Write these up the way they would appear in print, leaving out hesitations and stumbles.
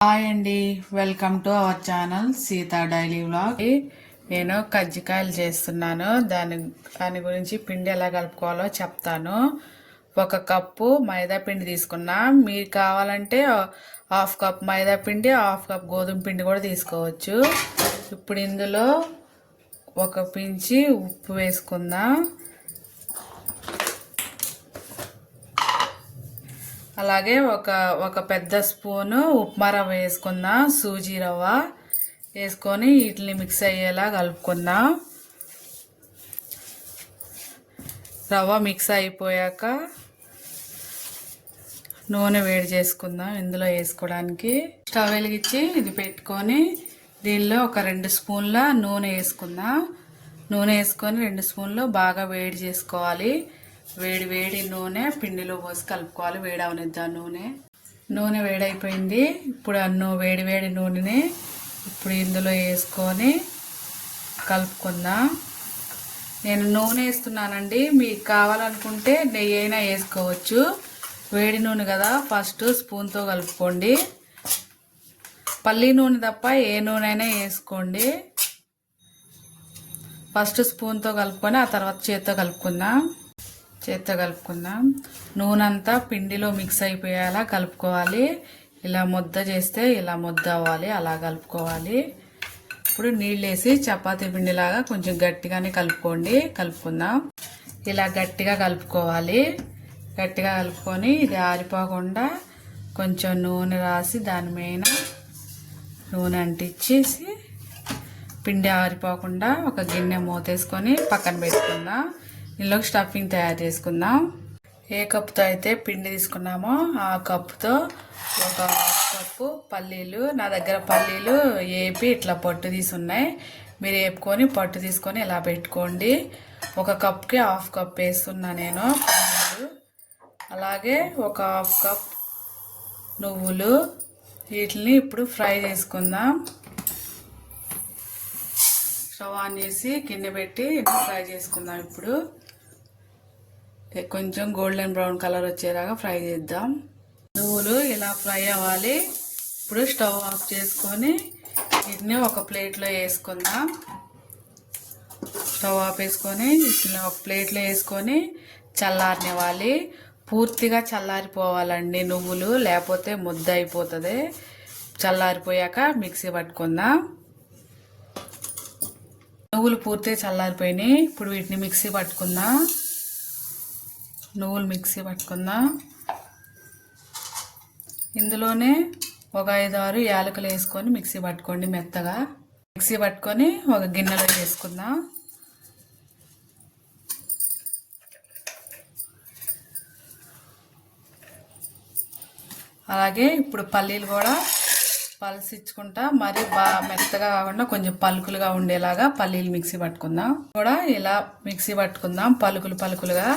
Hi అండి, welcome to our channel Sita daily vlog. నేను కజ్జికాయలు చేస్తున్నాను. దాని గురించి పిండి ఎలా కలుపుకోవాలో చెప్తాను. 1 కప్పు మైదా పిండి తీసుకున్నా. మీకు కావాలంటే 1/2 కప్ మైదా పిండి, 1/2 కప్ గోధుమ పిండి కూడా తీసుకోవచ్చు. ఇప్పుడు ఇందులో 1 పించి ఉప్పు వేసుకుందాం. అలాగే ఒక పెద్ద స్పూను ఉప్మా రవ్వ వేసుకుందాం. సూజీ రవ్వ వేసుకొని వీటిని మిక్స్ అయ్యేలా కలుపుకుందాం. రవ్వ మిక్స్ అయిపోయాక నూనె వేడి చేసుకుందాం ఇందులో వేసుకోవడానికి. స్టవ్ వెలిగించి ఇది పెట్టుకొని దీనిలో ఒక 2 స్పూన్ల నూనె వేసుకుందాం. నూనె వేసుకొని 2 స్పూన్లు బాగా వేడి చేసుకోవాలి. వేడి నూనె పిండిలో పోసి కలుపుకోవాలి. వేడి అవనిద్దాం. నూనె వేడైపోయింది. ఇప్పుడు వేడి నూనెని ఇప్పుడు ఇందులో వేసుకొని కలుపుకుందాం. నేను నూనె వేస్తున్నానండి. మీకు కావాలనుకుంటే నెయ్యి అయినా వేసుకోవచ్చు. వేడి నూనె కదా, ఫస్ట్ స్పూన్తో కలుపుకోండి. పల్లి నూనె తప్ప ఏ నూనె అయినా వేసుకోండి. ఫస్ట్ స్పూన్తో కలుపుకొని ఆ తర్వాత చేత్తో కలుపుకుందాం. నూనె అంతా పిండిలో మిక్స్ అయిపోయేలా కలుపుకోవాలి. ఇలా ముద్ద చేస్తే ఇలా ముద్ద అవ్వాలి, అలా కలుపుకోవాలి. ఇప్పుడు నీళ్ళు వేసి చపాతీ పిండిలాగా కొంచెం గట్టిగానే కలుపుకుందాం. ఇలా గట్టిగా కలుపుకోవాలి. గట్టిగా కలుపుకొని ఇది ఆరిపోకుండా కొంచెం నూనె రాసి దాని మీద నూనె అంటించేసి పిండి ఆరిపోకుండా ఒక గిన్నె మూతేసుకొని పక్కన పెట్టుకుందాం. ఇందులోకి స్టఫింగ్ తయారు చేసుకుందాం. ఏ కప్పుతో అయితే పిండి తీసుకున్నామో ఆ కప్పుతో 1 కప్పు పల్లీలు. నా దగ్గర పల్లీలు ఏపి ఇట్లా పొట్టు తీసి ఉన్నాయి. మీరు వేపుకొని పొట్టు తీసుకొని ఇలా పెట్టుకోండి. 1 కప్కి 1/2 కప్ వేస్తున్నా నేను పల్లీలు. అలాగే 1/2 కప్ నువ్వులు. వీటిని ఇప్పుడు ఫ్రై చేసుకుందాం. స్టవ్ ఆన్ చేసి గిన్నె పెట్టి ఫ్రై చేసుకుందాం. ఇప్పుడు కొంచెం గోల్డెన్ బ్రౌన్ కలర్ వచ్చేలాగా ఫ్రై చేద్దాం. నువ్వులు ఇలా ఫ్రై అవ్వాలి. ఇప్పుడు స్టవ్ ఆఫ్ చేసుకొని వీటిని ఒక ప్లేట్లో వేసుకుందాం. స్టవ్ ఆఫ్ వేసుకొని వీటిని ఒక ప్లేట్లో వేసుకొని చల్లారనివ్వాలి. పూర్తిగా చల్లారిపోవాలండి నువ్వులు, లేకపోతే ముద్ద అయిపోతుంది. చల్లారిపోయాక మిక్సీ పట్టుకుందాం. నువ్వులు పూర్తిగా చల్లారిపోయినాయి. ఇప్పుడు వీటిని మిక్సీ పట్టుకుందాం. నువ్వులు మిక్సీ పట్టుకుందాం. ఇందులోనే ఒక 5-6 యాలకులు వేసుకొని మిక్సీ పట్టుకోండి మెత్తగా. మిక్సీ పట్టుకొని ఒక గిన్నెలో వేసుకుందాం. అలాగే ఇప్పుడు పల్లీలు కూడా పలసిచ్చుకుంటా, మరి బాగా మెత్తగా కాకుండా కొంచెం పలుకులుగా ఉండేలాగా పల్లీలు మిక్సీ పట్టుకుందాం. కూడా ఇలా మిక్సీ పట్టుకుందాం. పలుకులుగా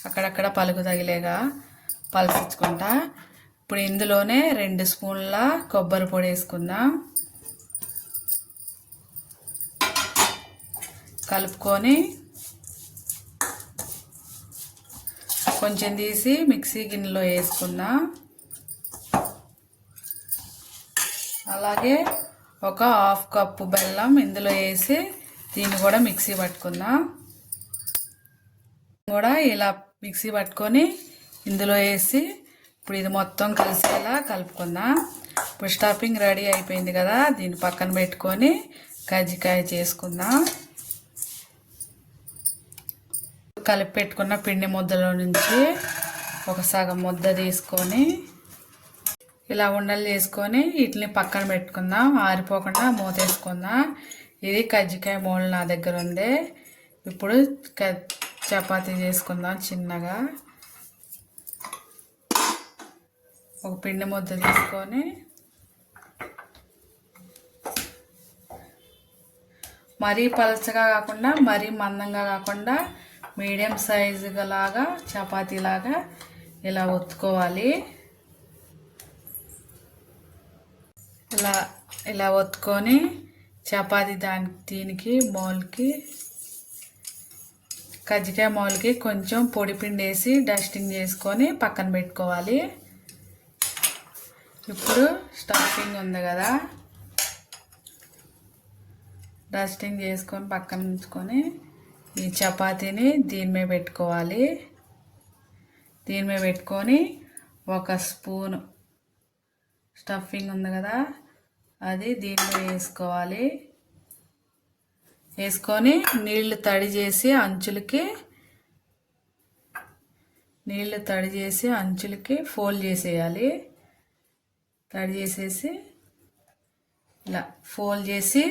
అక్కడక్కడ పలుకు తగిలేగా పలసిచ్చుకుంటా. ఇప్పుడు ఇందులోనే 2 స్పూన్ల కొబ్బరి పొడి వేసుకుందాం. కలుపుకొని కొంచెం తీసి మిక్సీ గిన్నెలో వేసుకుందాం. అలాగే 1/2 కప్పు బెల్లం ఇందులో వేసి దీన్ని కూడా మిక్సీ పట్టుకుందాం. కూడా ఇలా మిక్సీ పట్టుకొని ఇందులో వేసి ఇప్పుడు ఇది మొత్తం కలిసేలా కలుపుకుందాం. ఇప్పుడు స్టఫింగ్ రెడీ అయిపోయింది కదా, దీన్ని పక్కన పెట్టుకొని కజ్జికాయ చేసుకుందాం. కలిపి పెట్టుకున్న పిండి ముద్దలో నుంచి ఒక సగం ముద్ద తీసుకొని ఇలా ఉండలు చేసుకొని వీటిని పక్కన పెట్టుకుందాం. ఆరిపోకుండా మూతేసుకుందాం. ఇది కజ్జికాయ మోల్డ్ నా దగ్గర ఉంది. ఇప్పుడు చపాతీ చేసుకుందాం. చిన్నగా ఒక పిండి ముద్ద తీసుకొని మరీ పలచగా కాకుండా మరీ మందంగా కాకుండా మీడియం సైజుగా లాగా చపాతీలాగా ఇలా ఒత్తుకోవాలి. ఇలా ఒత్తుకొని చపాతీ దీనికి మౌల్కి కజ్జికాయ మౌల్కి కొంచెం పొడి పిండి వేసి డస్టింగ్ చేసుకొని పక్కన పెట్టుకోవాలి. ఇప్పుడు స్టఫింగ్ ఉంది కదా, డస్టింగ్ చేసుకొని పక్కన ఉంచుకొని ఈ చపాతీని దీని మీద పెట్టుకోవాలి. దీని మీద పెట్టుకొని ఒక స్పూను స్టఫింగ్ ఉంది కదా అది దీని మీద వేసుకోవాలి. వేసుకొని నీళ్లు తడి చేసి అంచులకి ఫోల్డ్ చేసేయాలి. తడి చేసేసి ఇలా ఫోల్డ్ చేసి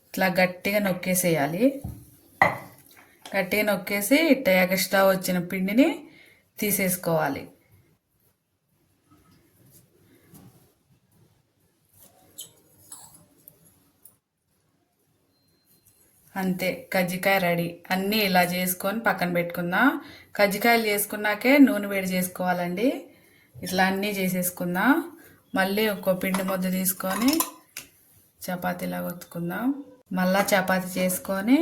ఇట్లా గట్టిగా నొక్కేసేయాలి. గట్టిగా నొక్కేసి ఇట్ట ఎక్స్ట్రా వచ్చిన పిండిని తీసేసుకోవాలి. అంతే, కజ్జికాయ రెడీ. అన్నీ ఇలా చేసుకొని పక్కన పెట్టుకుందాం. కజ్జికాయలు చేసుకున్నాకే నూనె వేడి చేసుకోవాలండి. ఇట్లా అన్నీ చేసేసుకుందాం. మళ్ళీ ఒక్కో పిండి ముద్ద తీసుకొని చపాతీలా ఒత్తుకుందాం. మళ్ళీ చపాతీ చేసుకొని,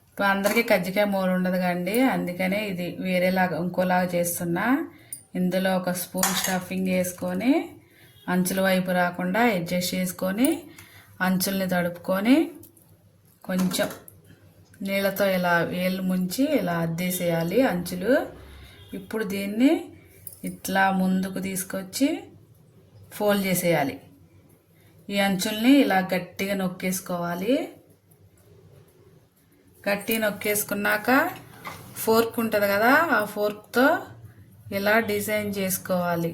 ఇప్పుడు అందరికీ కజ్జికాయ మూలు ఉండదు కండి, అందుకనే ఇది వేరేలాగా ఇంకోలాగా చేస్తున్నా. ఇందులో ఒక స్పూన్ స్టఫింగ్ వేసుకొని అంచుల వైపు రాకుండా అడ్జస్ట్ చేసుకొని అంచుల్ని తడుపుకొని కొంచెం నీళ్ళతో ఇలా వేళ్ళు ముంచి ఇలా అద్దేసేయాలి అంచులు. ఇప్పుడు దీన్ని ఇట్లా ముందుకు తీసుకొచ్చి ఫోల్డ్ చేసేయాలి. ఈ అంచుల్ని ఇలా గట్టిగా నొక్కేసుకోవాలి. గట్టిగా నొక్కేసుకున్నాక ఫోర్క్ ఉంటుంది కదా, ఆ ఫోర్క్తో ఇలా డిజైన్ చేసుకోవాలి.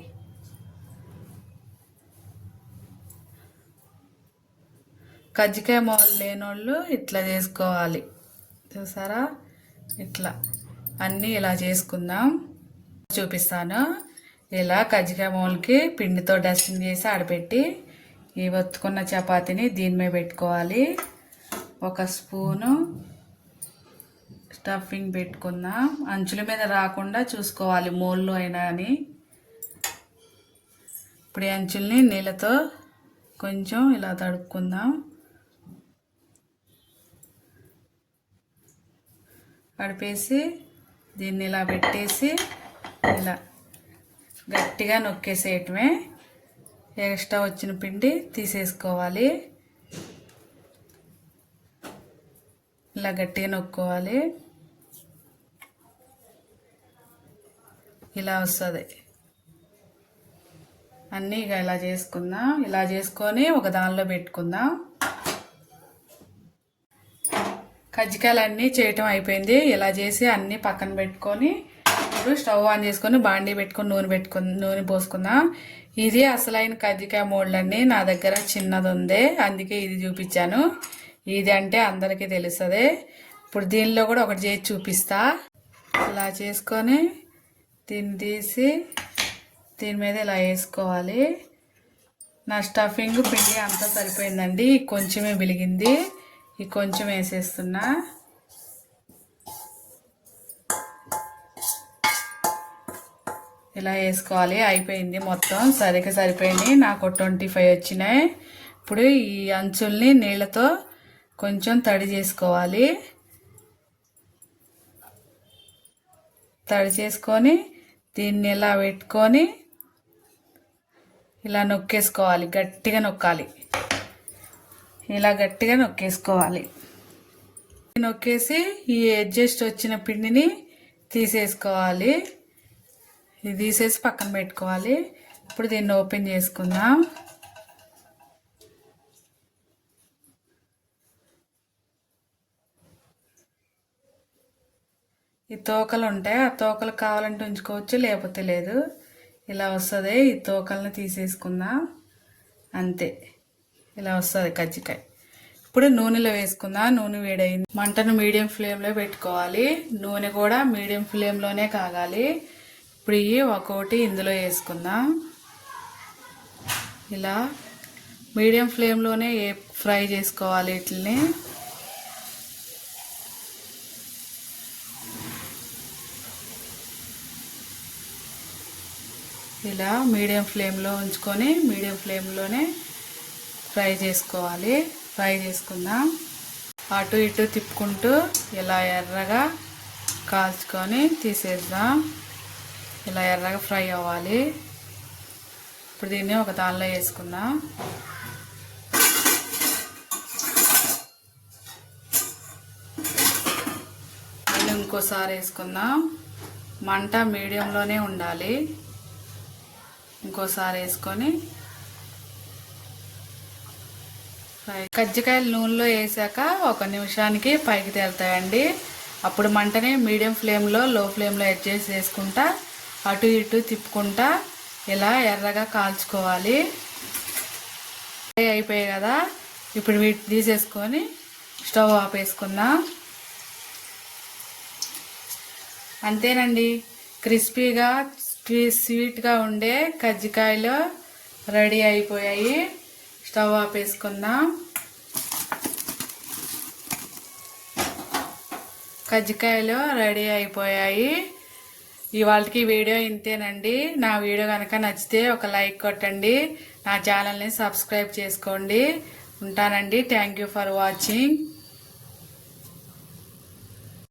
కజ్జికాయ మొదలు లేనోళ్ళు ఇట్లా చేసుకోవాలి. చూసారా, ఇట్లా అన్నీ ఇలా చేసుకుందాం. చూపిస్తాను. ఇలా కజ్జికాయ మొదలకి పిండితో డస్టింగ్ చేసి ఆడపెట్టి ఈ ఒత్తుకున్న చపాతీని దీని మీద పెట్టుకోవాలి. ఒక స్పూను స్టఫింగ్ పెట్టుకుందాం. అంచుల మీద రాకుండా చూసుకోవాలి మోల్లో అయినా అని. ఇప్పుడు ఈ అంచుల్ని నీళ్ళతో కొంచెం ఇలా తడుపుకుందాం. కడిపేసి దీన్ని ఇలా పెట్టేసి ఇలా గట్టిగా నొక్కేసేయటమే. ఎక్స్ట్రా వచ్చిన పిండి తీసేసుకోవాలి. ఇలా గట్టిగా నొక్కోవాలి. ఇలా వస్తుంది. అన్నీ ఇక ఇలా చేసుకుందాం. ఇలా చేసుకొని ఒక దానిలో పెట్టుకుందాం. కజ్జికాయలు అన్నీ చేయటం అయిపోయింది. ఇలా చేసి అన్నీ పక్కన పెట్టుకొని ఇప్పుడు స్టవ్ ఆన్ చేసుకొని బాండీ పెట్టుకొని నూనె పోసుకుందాం. ఇది అసలైన కజ్జికాయ మోల్డ్ అండి. నా దగ్గర చిన్నది ఉంది, అందుకే ఇది చూపించాను. ఇది అంటే అందరికీ తెలుస్తుంది. ఇప్పుడు దీనిలో కూడా ఒకటి చేసి చూపిస్తా. ఇలా చేసుకొని దీన్ని తీసి దీని మీద ఇలా వేసుకోవాలి. నా స్టఫింగ్ పిండి అంతా సరిపోయిందండి. కొంచెమే బిలిగింది, ఈ కొంచెం వేసేస్తున్నా. ఇలా వేసుకోవాలి. అయిపోయింది, మొత్తం సరిగ్గా సరిపోయింది. నాకు 25 వచ్చినాయి. ఇప్పుడు ఈ అంచుల్ని నీళ్ళతో కొంచెం తడి చేసుకోవాలి. తడి చేసుకొని దీన్ని ఇలా పెట్టుకొని ఇలా నొక్కేసుకోవాలి. గట్టిగా నొక్కాలి. ఇలా గట్టిగా నొక్కేసుకోవాలి. నొక్కేసి ఈ అడ్జస్ట్ వచ్చిన పిండిని తీసేసుకోవాలి. ఇది తీసేసి పక్కన పెట్టుకోవాలి. ఇప్పుడు దీన్ని ఓపెన్ చేసుకుందాం. ఈ తోకలు ఉంటాయి, ఆ తోకలు కావాలంటే ఉంచుకోవచ్చు, లేకపోతే లేదు. ఇలా వస్తుంది. ఈ తోకలను తీసేసుకుందాం. అంతే, ఇలా వస్తుంది కజ్జికాయ. ఇప్పుడు నూనెలో వేసుకుందాం. నూనె వేడైంది. మంటను మీడియం ఫ్లేమ్లో పెట్టుకోవాలి. నూనె కూడా మీడియం ఫ్లేమ్లోనే కాగాలి. ఇప్పుడు ఇవి ఒక్కొక్కటి ఇందులో వేసుకుందాం. ఇలా మీడియం ఫ్లేమ్లోనే ఫ్రై చేసుకోవాలి వీటిని. ఇలా మీడియం ఫ్లేమ్లో ఉంచుకొని మీడియం ఫ్లేమ్లోనే ఫ్రై చేసుకోవాలి. ఫ్రై చేసుకుందాం. అటు ఇటు తిప్పుకుంటూ ఇలా ఎర్రగా కాల్చుకొని తీసేద్దాం. ఇలా ఎర్రగా ఫ్రై అవ్వాలి. ఇప్పుడు దీన్ని ఒక దానిలో వేసుకుందాం. మళ్ళీ ఇంకోసారి వేసుకుందాం. మంట మీడియంలోనే ఉండాలి. ఇంకోసారి వేసుకొని కజ్జికాయలు నూనెలో వేసాక 1 నిమిషానికి పైకి తేలుతాయండి. అప్పుడు మంటని మీడియం ఫ్లేమ్లో లో ఫ్లేమ్లో అడ్జస్ట్ చేసుకుంటా అటు ఇటు తిప్పుకుంటా ఇలా ఎర్రగా కాల్చుకోవాలి. అయిపోయాయి కదా, ఇప్పుడు వీటిని తీసేసుకొని స్టవ్ ఆపేసుకుందాం. అంతేనండి, క్రిస్పీగా స్వీట్గా ఉండే కజ్జికాయలు రెడీ అయిపోయాయి. స్టవ్ ఆపేసుకుందాం. కజ్జికాయలు రెడీ అయిపోయాయి. ఇవాళకి వీడియో ఇంతేనండి. నా వీడియో కనుక నచ్చితే ఒక లైక్ కొట్టండి. నా ఛానల్ని సబ్స్క్రైబ్ చేసుకోండి. ఉంటానండి. Thank you for watching.